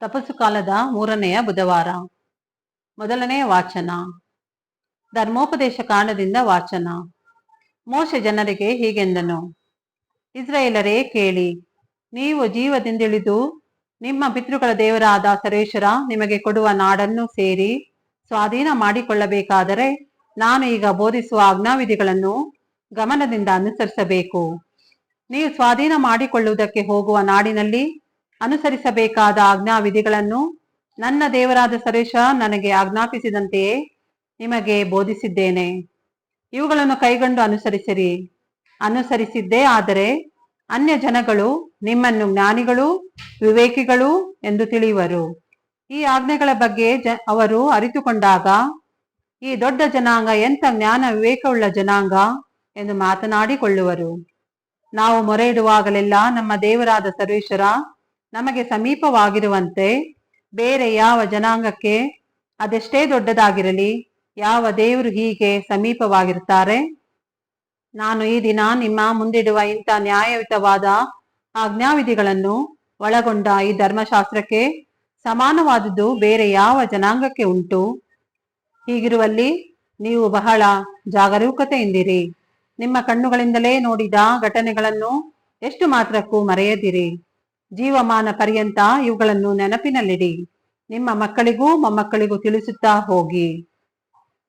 ತಪಸ್ಸು ಕಾಲದ 3ನೆಯ ಬುಧವಾರ. ಮೊದಲನೆಯ ವಾಚನ. ಧರ್ಮೋಪದೇಶ ಕಾಂಡದಿಂದ ವಾಚನ. ಮೋಶೆ ಜನರಿಗೆ ಹೀಗೆಂದನು, ಇಸ್ರಾಯೇಲರೇ ಕೇಳಿ, ನೀವು ಜೀವದಿಂದಿಳಿದು ನಿಮ್ಮ ಪಿತೃಗಳ ದೇವರಾದ ಸರ್ವೇಶ್ವರ ನಿಮಗೆ ಕೊಡುವ ನಾಡನ್ನು ಸೇರಿ ಸ್ವಾಧೀನ ಮಾಡಿಕೊಳ್ಳಬೇಕಾದರೆ ನಾನು ಈಗ ಬೋಧಿಸುವ ಆಜ್ಞಾವಿಧಿಗಳನ್ನು ಗಮನದಿಂದ ಅನುಸರಿಸಬೇಕು. ನೀವು ಸ್ವಾಧೀನ ಮಾಡಿಕೊಳ್ಳುವುದಕ್ಕೆ ಹೋಗುವ ನಾಡಿನಲ್ಲಿ ಅನುಸರಿಸಬೇಕಾದ ಆಜ್ಞಾವಿಧಿಗಳನ್ನು ನನ್ನ ದೇವರಾದ ಸರ್ವೇಶ್ವರ ನನಗೆ ಆಜ್ಞಾಪಿಸಿದಂತೆಯೇ ನಿಮಗೆ ಬೋಧಿಸಿದ್ದೇನೆ. ಇವುಗಳನ್ನು ಕೈಗೊಂಡು ಅನುಸರಿಸಿರಿ. ಅನುಸರಿಸಿದ್ದೇ ಆದರೆ ಅನ್ಯ ಜನಗಳು ನಿಮ್ಮನ್ನು ಜ್ಞಾನಿಗಳು ವಿವೇಕಿಗಳು ಎಂದು ತಿಳಿಯುವರು. ಈ ಆಜ್ಞೆಗಳ ಬಗ್ಗೆ ಅವರು ಅರಿತುಕೊಂಡಾಗ ಈ ದೊಡ್ಡ ಜನಾಂಗ ಎಂಥ ಜ್ಞಾನ ವಿವೇಕವುಳ್ಳ ಜನಾಂಗ ಎಂದು ಮಾತನಾಡಿಕೊಳ್ಳುವರು. ನಾವು ಮೊರೆ ಇಡುವಾಗಲೆಲ್ಲ ನಮ್ಮ ದೇವರಾದ ಸರ್ವೇಶ್ವರ ನಮಗೆ ಸಮೀಪವಾಗಿರುವಂತೆ ಬೇರೆ ಯಾವ ಜನಾಂಗಕ್ಕೆ ಅದೆಷ್ಟೇ ದೊಡ್ಡದಾಗಿರಲಿ ಯಾವ ದೇವರು ಹೀಗೆ ಸಮೀಪವಾಗಿರುತ್ತಾರೆ? ನಾನು ಈ ದಿನ ನಿಮ್ಮ ಮುಂದಿಡುವ ಇಂಥ ನ್ಯಾಯಯುತವಾದ ಆಜ್ಞಾವಿಧಿಗಳನ್ನು ಒಳಗೊಂಡ ಈ ಧರ್ಮಶಾಸ್ತ್ರಕ್ಕೆ ಸಮಾನವಾದುದು ಬೇರೆ ಯಾವ ಜನಾಂಗಕ್ಕೆ ಉಂಟು? ಹೀಗಿರುವಲ್ಲಿ ನೀವು ಬಹಳ ಜಾಗರೂಕತೆಯಿಂದಿರಿ. ನಿಮ್ಮ ಕಣ್ಣುಗಳಿಂದಲೇ ನೋಡಿದ ಘಟನೆಗಳನ್ನು ಎಷ್ಟು ಮಾತ್ರಕ್ಕೂ ಮರೆಯದಿರಿ. ಜೀವಮಾನ ಪರ್ಯಂತ ಇವುಗಳನ್ನು ನೆನಪಿನಲ್ಲಿಡಿ. ನಿಮ್ಮ ಮಕ್ಕಳಿಗೂ ಮೊಮ್ಮಕ್ಕಳಿಗೂ ತಿಳಿಸುತ್ತಾ ಹೋಗಿ.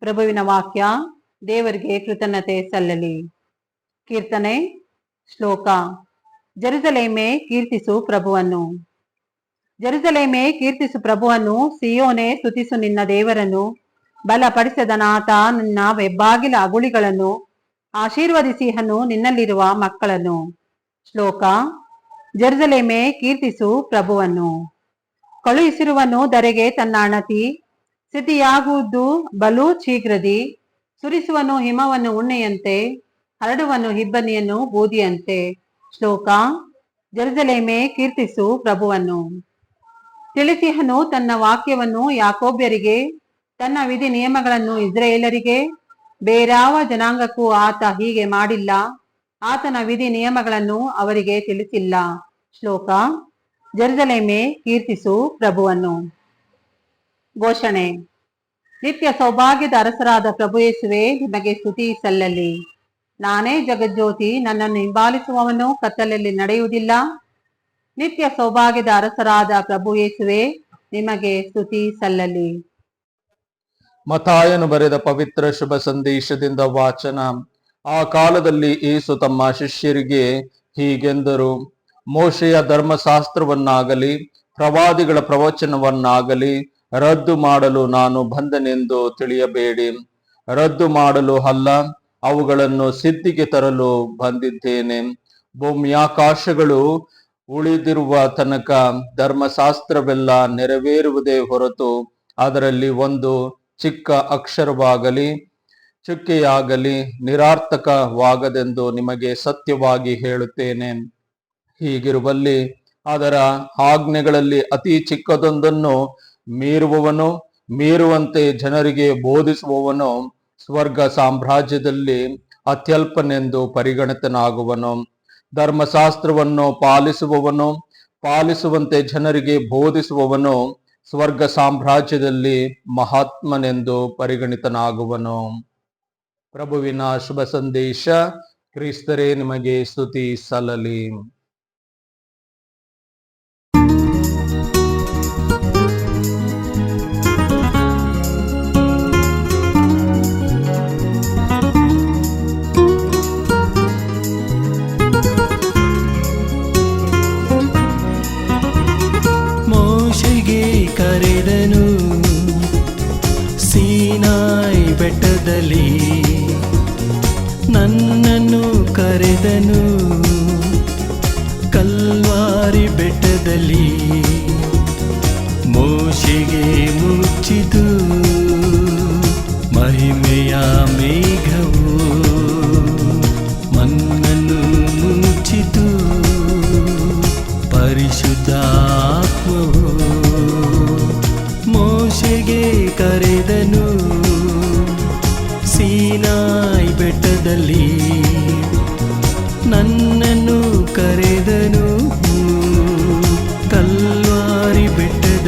ಪ್ರಭುವಿನ ವಾಕ್ಯ. ದೇವರಿಗೆ ಕೃತಜ್ಞತೆ ಸಲ್ಲಲಿ. ಕೀರ್ತನೆ. ಶ್ಲೋಕ. ಜೆರುಸಲೇಮೇ ಕೀರ್ತಿಸು ಪ್ರಭುವನ್ನು. ಜೆರುಸಲೇಮೇ ಕೀರ್ತಿಸು ಪ್ರಭುವನ್ನು. ಸಿಯೋನೇ ಸ್ತುತಿಸು ನಿನ್ನ ದೇವರನ್ನು. ಬಲಪಡಿಸದ ನಾಥ ನಿನ್ನ ಹೆಬ್ಬಾಗಿಲ ಅಗುಳಿಗಳನ್ನು ಆಶೀರ್ವದಿಸಿಹನು ನಿನ್ನಲ್ಲಿರುವ ಮಕ್ಕಳನ್ನು. ಶ್ಲೋಕ. ಜೆರುಸಲೇಮೇ ಕೀರ್ತಿಸು ಪ್ರಭುವನ್ನು. ಕಳುಹಿಸಿರುವನು ಧರೆಗೆ ತನ್ನ ಅಣತಿ, ಸಿದ್ಧಿಯಾಗುವುದು ಬಲು ಶೀಘ್ರದಿ. ಸುರಿಸುವನು ಹಿಮವನ್ನು ಉಣ್ಣೆಯಂತೆ, ಹರಡುವನು ಇಬ್ಬನಿಯನ್ನು ಬೂದಿಯಂತೆ. ಶ್ಲೋಕ. ಜೆರುಸಲೇಮೇ ಕೀರ್ತಿಸು ಪ್ರಭುವನ್ನು. ತಿಳಿಸಿಹನು ತನ್ನ ವಾಕ್ಯವನ್ನು ಯಾಕೋಬ್ಯರಿಗೆ, ತನ್ನ ವಿಧಿ ನಿಯಮಗಳನ್ನು ಇಸ್ರಾಯೇಲರಿಗೆ. ಬೇರಾವ ಜನಾಂಗಕ್ಕೂ ಆತ ಹೀಗೆ ಮಾಡಿಲ್ಲ. ಆತನ ವಿಧಿ ನಿಯಮಗಳನ್ನು ಅವರಿಗೆ ತಿಳಿಸಿಲ್ಲ. ಶ್ಲೋಕ. ಜೆರುಸಲೇಮೇ ಕೀರ್ತಿಸು ಪ್ರಭುವನ್ನು. ಘೋಷಣೆ. ನಿತ್ಯ ಸೌಭಾಗ್ಯದ ಅರಸರಾದ ಪ್ರಭು ಯೇಸುವೇ ನಿಮಗೆ ಸ್ತುತಿ ಸಲ್ಲಲಿ. ನಾನೇ ಜಗಜ್ಯೋತಿ, ನನ್ನನ್ನು ಹಿಂಬಾಲಿಸುವವನು ಕತ್ತಲಲ್ಲಿ ನಡೆಯುವುದಿಲ್ಲ. ನಿತ್ಯ ಸೌಭಾಗ್ಯದ ಅರಸರಾದ ಪ್ರಭು ಯೇಸುವೇ ನಿಮಗೆ ಸ್ತುತಿ ಸಲ್ಲಲಿ. ಮತ್ತಾಯನು ಬರೆದ ಪವಿತ್ರ ಶುಭ ಸಂದೇಶದಿಂದ ವಾಚನ. ಆ ಕಾಲದಲ್ಲಿ ಯೇಸು ತಮ್ಮ ಶಿಷ್ಯರಿಗೆ ಹೀಗೆಂದರು, ಮೋಶೆಯ ಧರ್ಮಶಾಸ್ತ್ರವನ್ನಾಗಲಿ ಪ್ರವಾದಿಗಳ ಪ್ರವಚನವನ್ನಾಗಲಿ ರದ್ದು ಮಾಡಲು ನಾನು ಬಂದನೆಂದು ತಿಳಿಯಬೇಡಿ. ರದ್ದು ಮಾಡಲು ಅಲ್ಲ, ಅವುಗಳನ್ನು ಸಿದ್ಧಿಗೆ ತರಲು ಬಂದಿದ್ದೇನೆ. ಭೂಮ್ಯಾಕಾಶಗಳು ಉಳಿದಿರುವ ತನಕ ಧರ್ಮಶಾಸ್ತ್ರವೆಲ್ಲ ನೆರವೇರುವುದೇ ಹೊರತು ಅದರಲ್ಲಿ ಒಂದು ಚಿಕ್ಕ ಅಕ್ಷರವಾಗಲಿ ಚುಕ್ಕೆಯಾಗಲಿ ನಿರಾರ್ಥಕವಾಗದೆಂದು ನಿಮಗೆ ಸತ್ಯವಾಗಿ ಹೇಳುತ್ತೇನೆ. ಹೀಗಿರುವಲ್ಲಿ ಅದರ ಆಜ್ಞೆಗಳಲ್ಲಿ ಅತಿ ಚಿಕ್ಕದೊಂದನ್ನು ಮೀರುವಂತೆ ಜನರಿಗೆ ಬೋಧಿಸುವವನು ಸ್ವರ್ಗ ಸಾಮ್ರಾಜ್ಯದಲ್ಲಿ ಅತ್ಯಲ್ಪನೆಂದು ಪರಿಗಣಿತನಾಗುವನು. ಧರ್ಮಶಾಸ್ತ್ರವನ್ನು ಪಾಲಿಸುವಂತೆ ಜನರಿಗೆ ಬೋಧಿಸುವವನು ಸ್ವರ್ಗ ಸಾಮ್ರಾಜ್ಯದಲ್ಲಿ ಮಹಾತ್ಮನೆಂದು ಪರಿಗಣಿತನಾಗುವನು. ಪ್ರಭುವಿನ ಶುಭ ಸಂದೇಶ. ಕ್ರಿಸ್ತರೇ ನಿಮಗೆ ಸ್ತುತಿ ಸಲ್ಲಲಿ. ಮೋಶೆಗೆ ಕರೆದನು ಸೀನಾಯಿ ಬೆಟ್ಟದಲ್ಲಿ, ನನ್ನನ್ನು ಕರೆದನು ಕಲ್ವಾರಿ ಬೆಟ್ಟದಲ್ಲಿ. ಮೋಶೆಗೆ ಮುಚ್ಚಿತು ಮಹಿಮೆಯ ಮೇಘವು, ಮನ್ನನ್ನು ಮುಚ್ಚಿತು ಪರಿಶುದ್ಧಾತ್ಮವು. ಮೋಶೆಗೆ ಕರೆದನು ಸೀನಾಯಿ ಬೆಟ್ಟದಲ್ಲಿ, ನನ್ನನ್ನು ಕರೆದನು ಕಲ್ವಾರಿ ಬೆಟ್ಟದಲ್ಲಿ.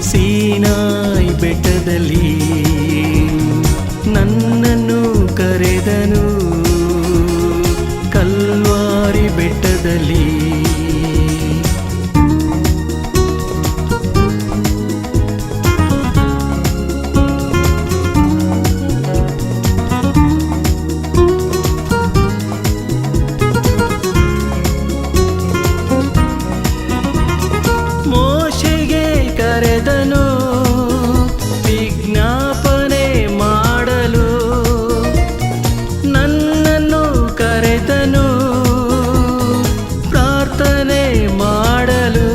ಸೀನಾಯಿ ಬೆಟ್ಟದಲ್ಲಿ ನನ್ನನ್ನು ಕರೆದನು ಕಲ್ವಾರಿ ಬೆಟ್ಟದಲ್ಲಿ ಮೋಶೆಗೆ ಕರೆದನು ವಿಜ್ಞಾಪನೆ ಮಾಡಲು ನನ್ನನ್ನು ಕರೆದನು ಪ್ರಾರ್ಥನೆ ಮಾಡಲು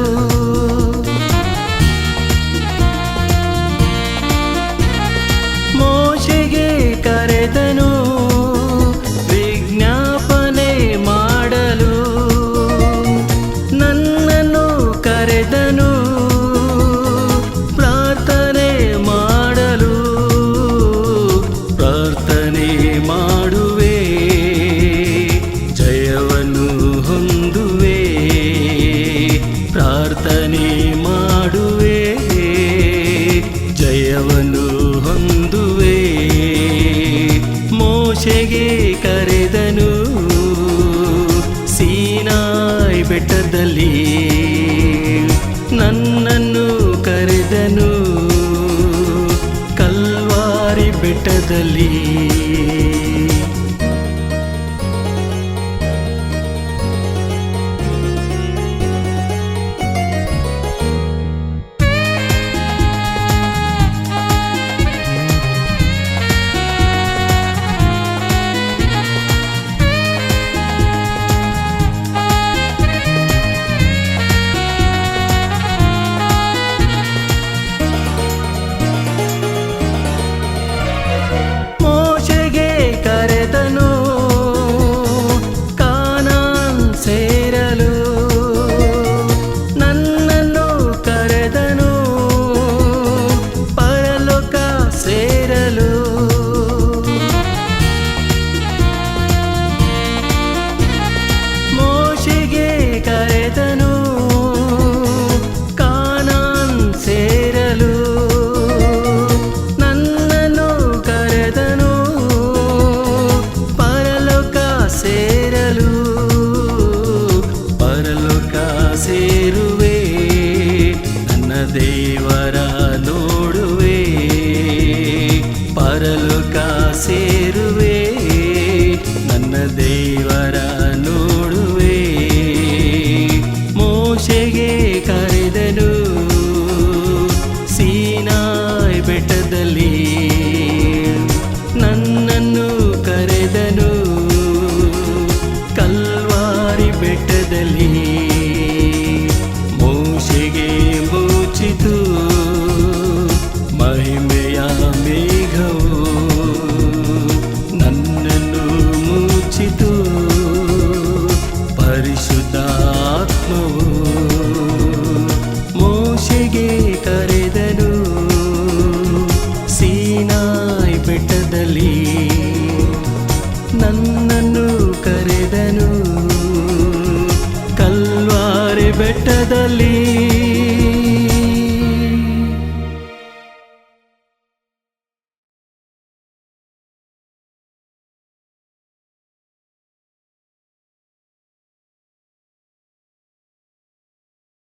ಮೋಶೆಗೆ ಕರೆದನು ವಿಜ್ಞಾಪನೆ ಮಾಡಲು ನನ್ನನ್ನು ಕರೆದನು ಪ್ರಾರ್ಥನೆ ಮಾಡಲು ಪ್ರಾರ್ಥನೆ ಮಾಡುವೆ ಜಯವನ್ನು ಹೊಂದುವೆ ಪ್ರಾರ್ಥನೆ ಮಾಡುವೆ ಜಯವನ್ನು ಹೊಂದುವೆ ಮೋಶೆಗೆ ಕರೆದನು ಸೀನಾಯಿ ಬೆಟ್ಟದಲ್ಲಿ ನನ್ನನ್ನು ಕರೆದನು ಕಲ್ವಾರಿ ಬೆಟ್ಟದಲ್ಲಿ ಮೋಶೆಗೆ ಕರೆದನು ಕಾನಾನ್ ಸೇರಲು ನನ್ನನ್ನು ಕರೆದನು ಪರಲೋಕ ಸೇರಲು ಮೋಶೆಗೆ ಕರೆದನು ಕಾನಾನ್ ಸೇರಲು ನನ್ನನ್ನು ಕರೆದನು ಪರಲೋಕ ಸೇರಲು ಪರಲೋಕ ಸೇರುವೆ ನನ್ನ ದೇವರ ನೋಡುವೆ ಪರಲೋಕ ಸೇರುವೆ ನನ್ನ ದೇವರ ನೋಡುವೆ ಮೋಶೆಗೆ ಕರೆದನು ಸೀನಾಯಿ ಬೆಟ್ಟದಲ್ಲಿ ನನ್ನನ್ನು ಕರೆದನು ಕಲ್ವಾರಿ ಬೆಟ್ಟದಲ್ಲಿ ಮೋಶೆಗೆ ಮುಚ್ಚಿತು ಮಹಿಮೆಯ ಮೇಘವು ನನ್ನನ್ನು ಮುಚ್ಚಿತು ಪರಿಶುದ್ಧಾತ್ಮವು ಮೋಶೆಗೆ ಕರೆದನು ಸೀನಾಯಿ ಬೆಟ್ಟದಲ್ಲಿ ನನ್ನನ್ನು ಕರೆದನು ಕಲ್ವಾರಿ ಬೆಟ್ಟದಲ್ಲಿ